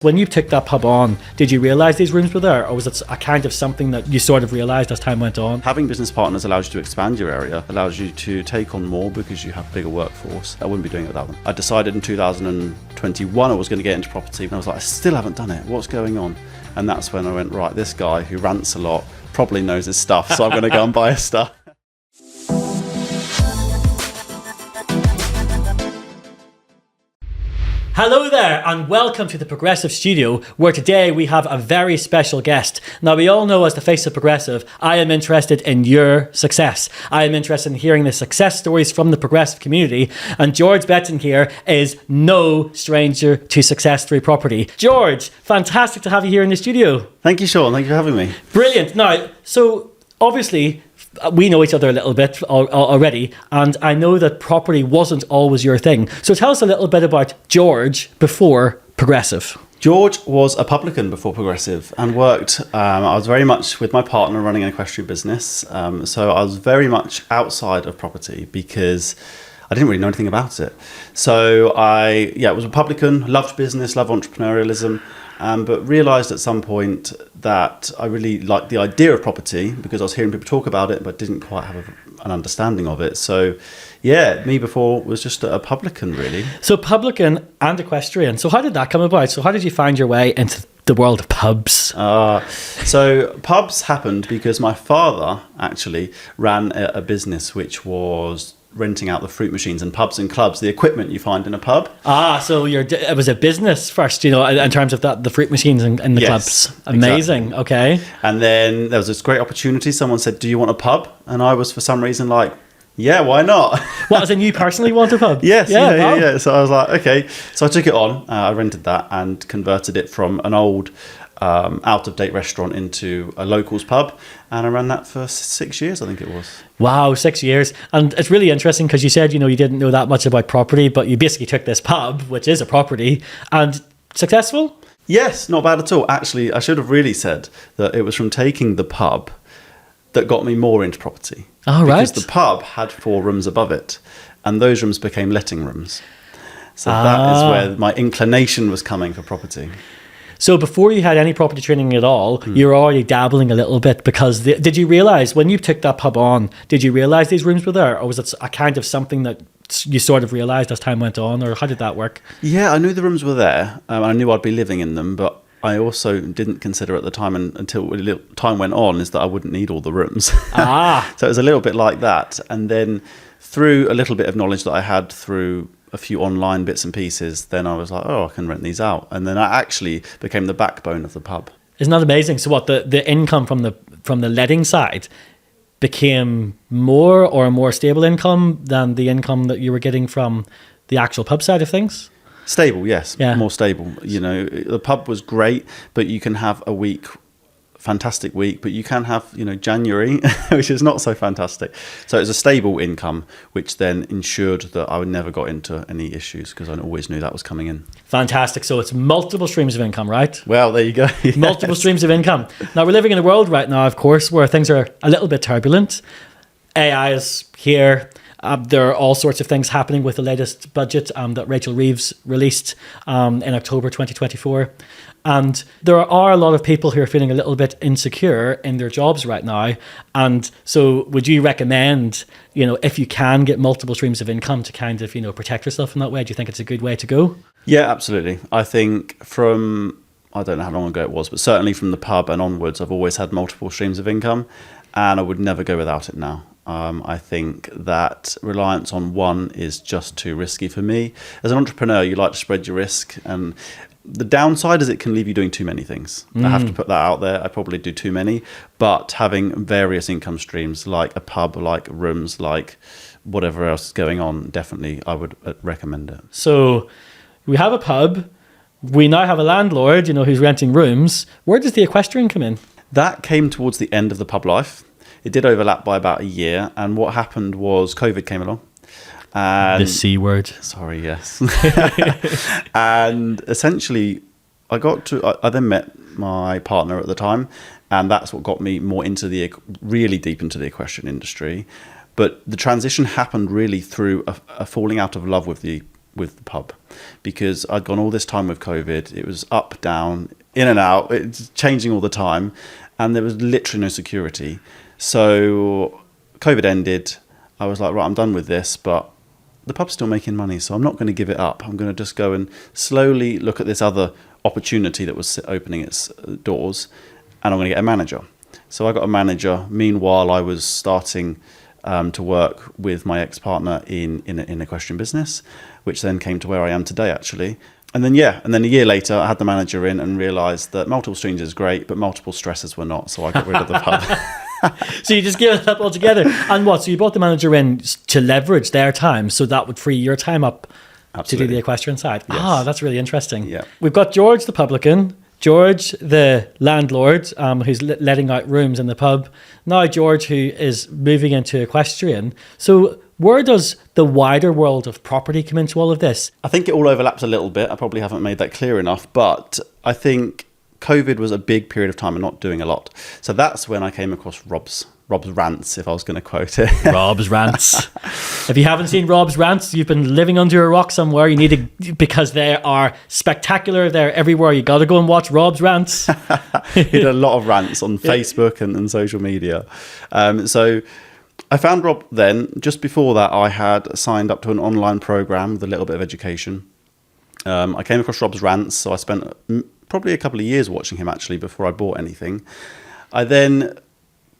When you took that pub on, did you realise these rooms were there, or was it a kind of something that you sort of realised as time went on? Having business partners allows you to expand your area, allows you to take on more because you have a bigger workforce. I wouldn't be doing it without them. I decided in 2021 I was going to get into property, and I was like, I still haven't done it. What's going on? And that's when I went, right, this guy who rants a lot probably knows his stuff, so I'm going to go and buy his stuff. Hello there and welcome to the Progressive Studio, where today we have a very special guest. Now, we all know as the face of Progressive, I am interested in your success. I am interested in hearing the success stories from the Progressive community, and George Betton here is no stranger to success through property. George, fantastic to have you here in the studio. Thank you, Sean. Thank you for having me. Brilliant. Now, so obviously we know each other a little bit already, and I know that property wasn't always your thing. So tell us a little bit about George before Progressive. George was a publican before Progressive and worked, I was very much with my partner running an equestrian business. So I was very much outside of property because I didn't really know anything about it. So I was a publican, loved business, loved entrepreneurialism. But realised at some point that I really liked the idea of property because I was hearing people talk about it, but didn't quite have an understanding of it. So, me before was just a publican, really. So publican and equestrian. So how did that come about? So how did you find your way into the world of pubs? So pubs happened because my father actually ran a business which was renting out the fruit machines and pubs and clubs, the equipment you find in a pub. So it was a business first, in terms of that, the fruit machines and the clubs. Amazing. Exactly. Okay. And then there was this great opportunity. Someone said, do you want a pub? And I was for some reason like, yeah, why not? What, as in you personally want a pub? Yes. Yeah. So I was like, okay. So I took it on. I rented that and converted it from an old out-of-date restaurant into a locals pub, and I ran that for 6 years, I think it was. Wow, 6 years. And it's really interesting because you said, you didn't know that much about property, but you basically took this pub, which is a property, and successful? Yes, not bad at all. Actually, I should have really said that it was from taking the pub that got me more into property. Oh, right. Because the pub had 4 rooms above it, and those rooms became letting rooms. So that is where my inclination was coming for property. So before you had any property training at all, you were already dabbling a little bit because did you realise when you took that pub on, did you realise these rooms were there, or was it a kind of something that you sort of realised as time went on, or how did that work? Yeah, I knew the rooms were there. I knew I'd be living in them, but I also didn't consider at the time, and until time went on, is that I wouldn't need all the rooms. So it was a little bit like that. And then through a little bit of knowledge that I had through a few online bits and pieces, then I was like, I can rent these out. And then I actually became the backbone of the pub. Isn't that amazing? So what, the income from the letting side became more or a more stable income than the income that you were getting from the actual pub side of things? Stable, yes. Yeah. More stable. The pub was great, but you can have a fantastic week, but you can have, January, which is not so fantastic. So it was a stable income, which then ensured that I never got into any issues because I always knew that was coming in. Fantastic. So it's multiple streams of income, right? Well, there you go. Yes. Multiple streams of income. Now, we're living in a world right now, of course, where things are a little bit turbulent. AI is here. There are all sorts of things happening with the latest budget that Rachel Reeves released in October 2024. And there are a lot of people who are feeling a little bit insecure in their jobs right now. And so would you recommend, if you can get multiple streams of income to kind of, protect yourself in that way? Do you think it's a good way to go? Yeah, absolutely. I think I don't know how long ago it was, but certainly from the pub and onwards, I've always had multiple streams of income, and I would never go without it now. I think that reliance on one is just too risky for me. As an entrepreneur, you like to spread your risk, and the downside is it can leave you doing too many things. I have to put that out there. I probably do too many, but having various income streams like a pub, like rooms, like whatever else is going on, definitely I would recommend it. So we have a pub. We now have a landlord, who's renting rooms. Where does the equestrian come in? That came towards the end of the pub life. It did overlap by about a year, and what happened was COVID came along. And the C word. Sorry, yes. And essentially, I then met my partner at the time, and that's what got me more really deep into the equestrian industry. But the transition happened really through a falling out of love with the with the pub, because I'd gone all this time with COVID. It was up, down, in and out. It's changing all the time, and there was literally no security. So COVID ended. I was like, right, I'm done with this, but the pub's still making money, so I'm not going to give it up. I'm going to just go and slowly look at this other opportunity that was opening its doors, and I'm going to get a manager. So I got a manager. Meanwhile, I was starting to work with my ex-partner in an equestrian business, which then came to where I am today, actually. And then a year later, I had the manager in and realised that multiple streams is great, but multiple stresses were not. So I got rid of the pub. So you just give it up altogether. And what? So you brought the manager in to leverage their time, so that would free your time up. Absolutely. To do the equestrian side. Yes. That's really interesting. Yeah. We've got George the publican, George the landlord, who's letting out rooms in the pub. Now George, who is moving into equestrian. So where does the wider world of property come into all of this? I think it all overlaps a little bit. I probably haven't made that clear enough, but I think COVID was a big period of time and not doing a lot. So that's when I came across Rob's rants, if I was going to quote it. Rob's rants. If you haven't seen Rob's rants, you've been living under a rock somewhere. You need to, because they are spectacular. They're everywhere. You got to go and watch Rob's rants. He did a lot of rants on Facebook and social media. So I found Rob then. Just before that, I had signed up to an online program with a little bit of education. I came across Rob's rants, so I spent probably a couple of years watching him, actually, before I bought anything. I then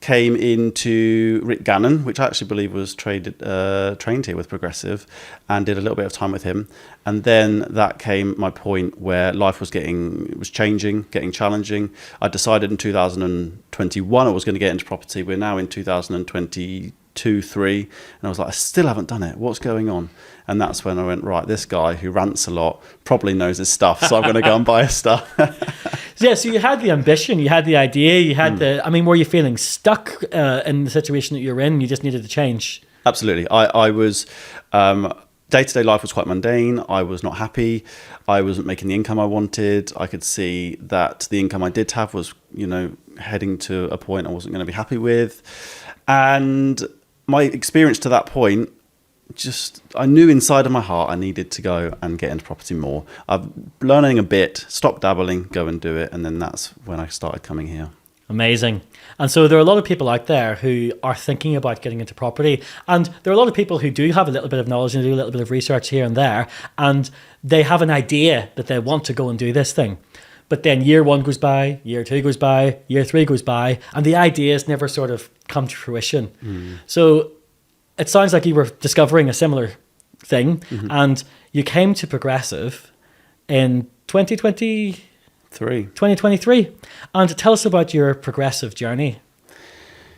came into Rick Gannon, which I actually believe was trained here with Progressive, and did a little bit of time with him. And then that came my point where life was changing, getting challenging. I decided in 2021 I was going to get into property. We're now in 2022, 3, and I was like, I still haven't done it. What's going on? And that's when I went, right, this guy who rants a lot probably knows his stuff, so I'm going to go and buy his stuff. Yeah, so you had the ambition, you had the idea, you had were you feeling stuck in the situation that you're in? You just needed to change? Absolutely. I was, day-to-day life was quite mundane. I was not happy. I wasn't making the income I wanted. I could see that the income I did have was, heading to a point I wasn't going to be happy with. And my experience to that point, I knew inside of my heart I needed to go and get into property more. I'm learning a bit, stop dabbling, go and do it. And then that's when I started coming here. Amazing. And so there are a lot of people out there who are thinking about getting into property. And there are a lot of people who do have a little bit of knowledge and do a little bit of research here and there. And they have an idea that they want to go and do this thing. But then year 1 goes by, year 2 goes by, year 3 goes by, and the ideas never sort of come to fruition. So it sounds like you were discovering a similar thing, and you came to Progressive in 2023. And tell us about your Progressive journey.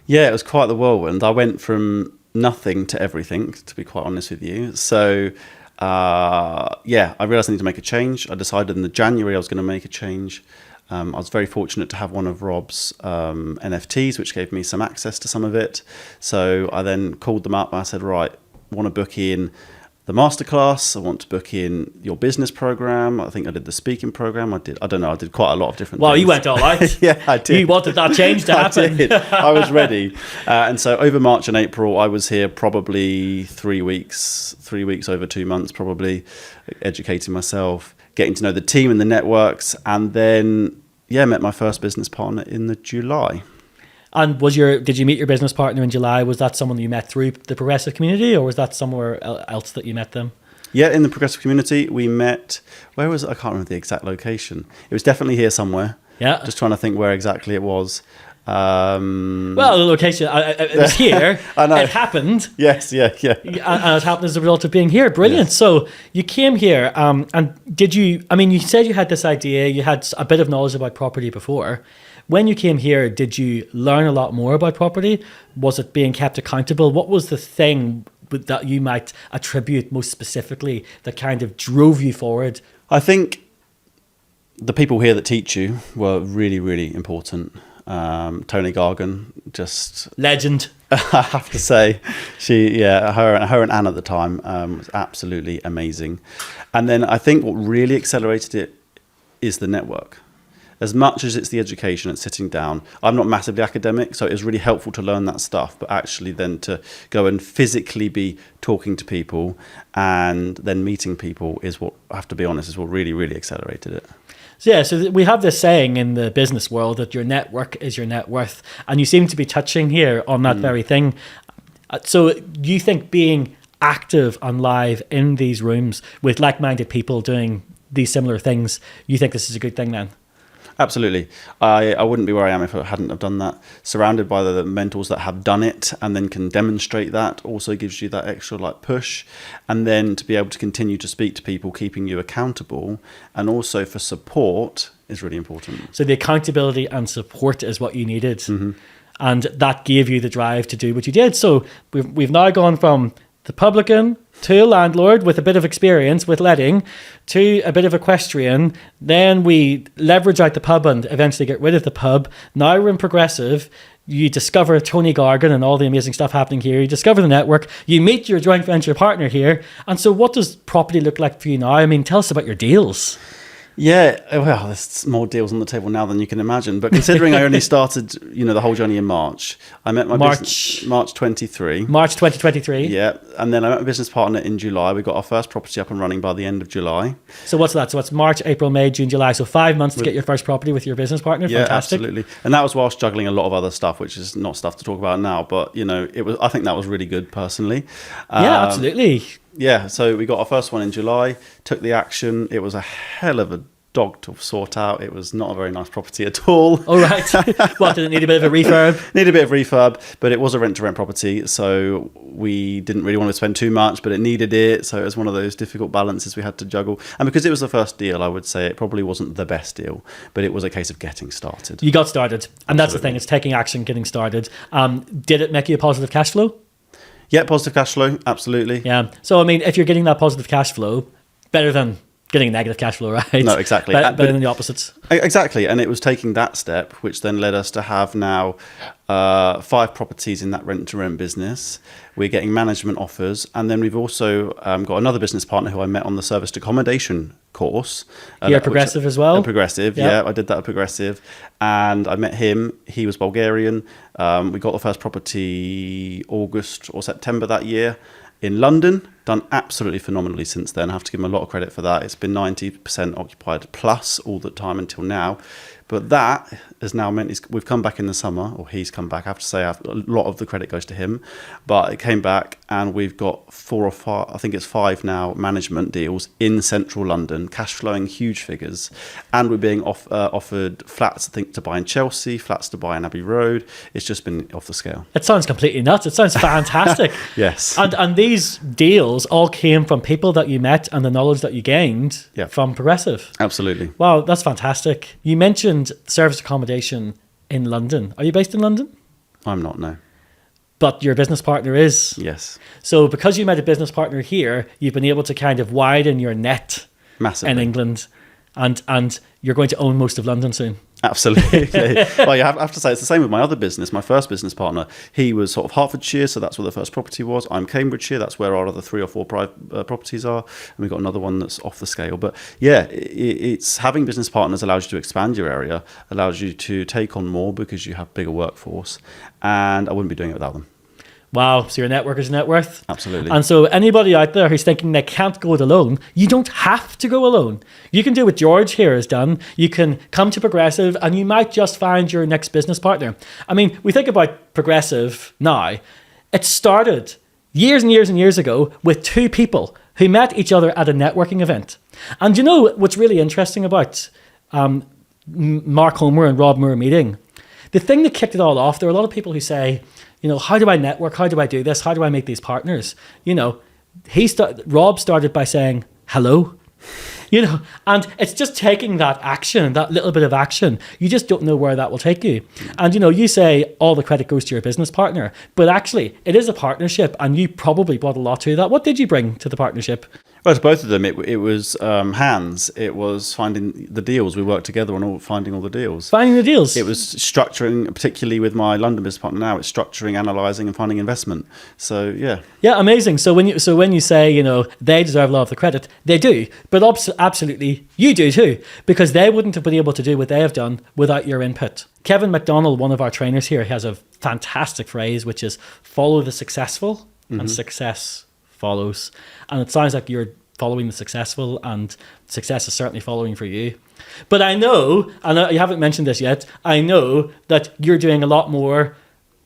Yeah, it was quite the whirlwind. I went from nothing to everything, to be quite honest with you. So, I realised I need to make a change. I decided in January I was going to make a change. I was very fortunate to have one of Rob's NFTs, which gave me some access to some of it. So I then called them up and I said, right, I want to book in the masterclass. I want to book in your business program. I think I did the speaking program. I did quite a lot of different things. You went all out. Yeah, I did. You wanted that change to happen. I did. I was ready. And so over March and April, I was here probably 3 weeks over 2 months, probably educating myself, getting to know the team and the networks, and then met my first business partner in the July. And did you meet your business partner in July? Was that someone you met through the Progressive community, or was that somewhere else that you met them? Yeah, in the Progressive community, we met. Where was it? I can't remember the exact location. It was definitely here somewhere. Yeah. Just trying to think where exactly it was. The location, it was here. I know. It happened. Yes, yeah. And it happened as a result of being here. Brilliant. Yes. So you came here, and you said you had this idea, you had a bit of knowledge about property before. When you came here, did you learn a lot more about property? Was it being kept accountable? What was the thing that you might attribute most specifically that kind of drove you forward? I think the people here that teach you were really, really important. Tony Gargan, just legend. I have to say, her and Anne at the time was absolutely amazing. And then I think what really accelerated it is the network. as much as it's the education, it's sitting down. I'm not massively academic, so it was really helpful to learn that stuff, but actually then to go and physically be talking to people and then meeting people is what, I have to be honest, is what really, really accelerated it. So we have this saying in the business world that your network is your net worth. And you seem to be touching here on that very thing. So do you think being active and live in these rooms with like-minded people doing these similar things, you think this is a good thing then? Absolutely. I wouldn't be where I am if I hadn't have done that. Surrounded by the mentors that have done it and then can demonstrate that also gives you that extra push. And then to be able to continue to speak to people, keeping you accountable, and also for support is really important. So the accountability and support is what you needed. And that gave you the drive to do what you did. So we've now gone from the publican to a landlord with a bit of experience with letting to a bit of equestrian. Then we leverage out the pub and eventually get rid of the pub. Now we're in progressive. You discover Tony Gargan and all the amazing stuff happening here. You discover the network. You meet your joint venture partner here. And so what does property look like for you now? I mean, tell us about your deals. Yeah, well, there's more deals on the table now than you can imagine. But considering I only started, the whole journey in March, I met my March 23. March 2023. Yeah, and then I met my business partner in July. We got our first property up and running by the end of July. So what's that? So it's March, April, May, June, July. So 5 months to get your first property with your business partner. Yeah, fantastic. Absolutely. And that was whilst juggling a lot of other stuff, which is not stuff to talk about now. But it was. I think that was really good personally. Yeah, absolutely. Yeah, so we got our first one in July, took the action. It was a hell of a dog to sort out. It was not a very nice property at all. Oh, right. What, did it need a bit of a refurb? Need a bit of refurb, but it was a rent-to-rent property, so we didn't really want to spend too much, but it needed it, so it was one of those difficult balances we had to juggle. And because it was the first deal, I would say it probably wasn't the best deal, but it was a case of getting started. You got started, and that's the thing, it's taking action, getting started. Did it make you a positive cash flow? Yeah, positive cash flow, absolutely. Yeah, so I mean, if you're getting that positive cash flow, better than getting negative cash flow, right? No, exactly. Better than the opposites. Exactly. And it was taking that step, which then led us to have now 5 properties in that rent-to-rent business. We're getting management offers. And then we've also got another business partner who I met on the serviced accommodation course. You're Progressive as well? Progressive, yeah. I did that at Progressive. And I met him. He was Bulgarian. We got the first property August or September that year in London. Done absolutely phenomenally since then. I have to give him a lot of credit for that. It's been 90% occupied plus all the time until now. But that has now meant we've come back in the summer, or he's come back. I have to say a lot of the credit goes to him. But it came back and we've got 4 or 5, I think it's 5 now, management deals in central London, cash flowing huge figures. And we're being offered flats, I think, to buy in Chelsea, flats to buy in Abbey Road. It's just been off the scale. It sounds completely nuts. It sounds fantastic. Yes. And these deals all came from people that you met and the knowledge that you gained from Progressive. Absolutely. Wow, that's fantastic. You mentioned service accommodation in London. Are you based in London? I'm not, no. But your business partner is? Yes. So because you met a business partner here, you've been able to kind of widen your net massively in England, and you're going to own most of London soon. Absolutely. Well, you have to say it's the same with my other business. My first business partner, he was sort of Hertfordshire, so that's where the first property was. I'm Cambridgeshire, that's where our other 3 or 4 properties are, and we've got another one that's off the scale. But yeah, it's having business partners allows you to expand your area, allows you to take on more because you have bigger workforce, and I wouldn't be doing it without them. Wow, so your network is your net worth? Absolutely. And so anybody out there who's thinking they can't go it alone, you don't have to go alone. You can do what George here has done. You can come to Progressive and you might just find your next business partner. I mean, we think about Progressive now. It started years and years and years ago with 2 people who met each other at a networking event. And you know what's really interesting about Mark Homer and Rob Moore meeting? The thing that kicked it all off, there are a lot of people who say, how do I network? How do I do this? How do I make these partners? Rob started by saying, hello, and it's just taking that action, that little bit of action. You just don't know where that will take you. And, you say all the credit goes to your business partner, but actually it is a partnership and you probably brought a lot to that. What did you bring to the partnership? Well, to both of them, it was hands. It was finding the deals. We worked together on finding all the deals. Finding the deals. It was structuring, particularly with my London business partner now, it's structuring, analysing and finding investment. So, yeah. Yeah, amazing. So when you say, they deserve a lot of the credit, they do. But absolutely, you do too. Because they wouldn't have been able to do what they have done without your input. Kevin McDonald, one of our trainers here, has a fantastic phrase, which is follow the successful and success follows. And it sounds like you're following the successful, and success is certainly following for you. But I know you haven't mentioned this yet, I know that you're doing a lot more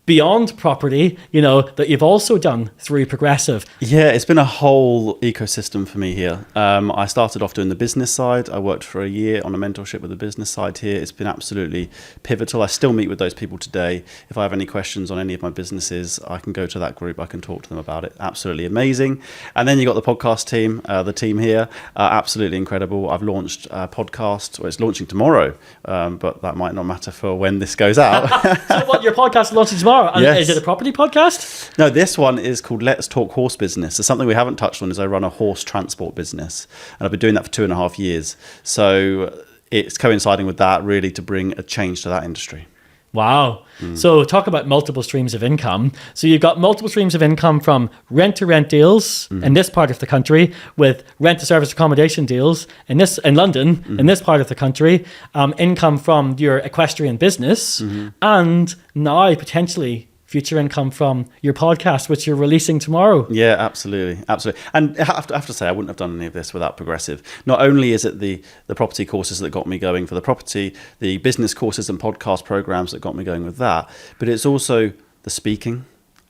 beyond property, that you've also done through Progressive. Yeah, it's been a whole ecosystem for me here. I started off doing the business side. I worked for a year on a mentorship with the business side here. It's been absolutely pivotal. I still meet with those people today. If I have any questions on any of my businesses, I can go to that group. I can talk to them about it. Absolutely amazing. And then you got the podcast team, the team here, absolutely incredible. I've launched a podcast. Well, it's launching tomorrow, but that might not matter for when this goes out. So what, your podcast is launching tomorrow? And yes. Is it a property podcast? No, this one is called Let's Talk Horse Business. So something we haven't touched on is I run a horse transport business, and I've been doing that for 2.5 years. So it's coinciding with that, really, to bring a change to that industry. Wow. So talk about multiple streams of income. So you've got multiple streams of income from rent-to-rent deals in this part of the country, with rent-to-service accommodation deals in London, in this part of the country, income from your equestrian business, and now potentially future income from your podcast, which you're releasing tomorrow. Yeah, absolutely. And I have to say, I wouldn't have done any of this without Progressive. Not only is it the property courses that got me going for the property, the business courses and podcast programs that got me going with that, but it's also the speaking.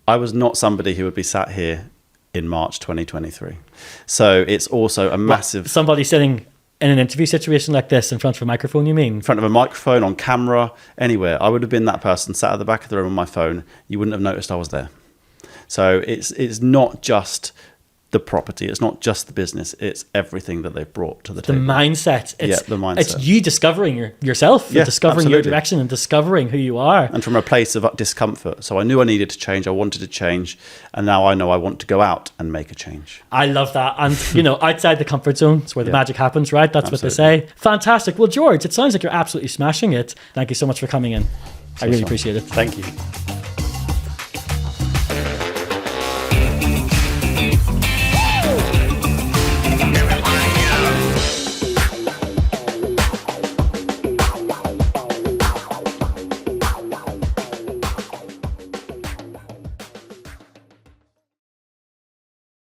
I was not somebody who would be sat here in March 2023. So it's also a massive... Somebody sitting in an interview situation like this in front of a microphone, you mean? In front of a microphone, on camera, anywhere. I would have been that person sat at the back of the room on my phone. You wouldn't have noticed I was there. So it's not just the property. It's not just the business. It's everything that they've brought to the table. The mindset. The mindset. It's you discovering yourself, yeah, discovering absolutely. your direction and discovering who you are. And from a place of discomfort. So I knew I needed to change. I wanted to change. And now I know I want to go out and make a change. I love that. And, outside the comfort zone is where the magic happens, right? That's absolutely. what they say. Fantastic. Well, George, it sounds like you're absolutely smashing it. Thank you so much for coming in. I really appreciate it. Thank you.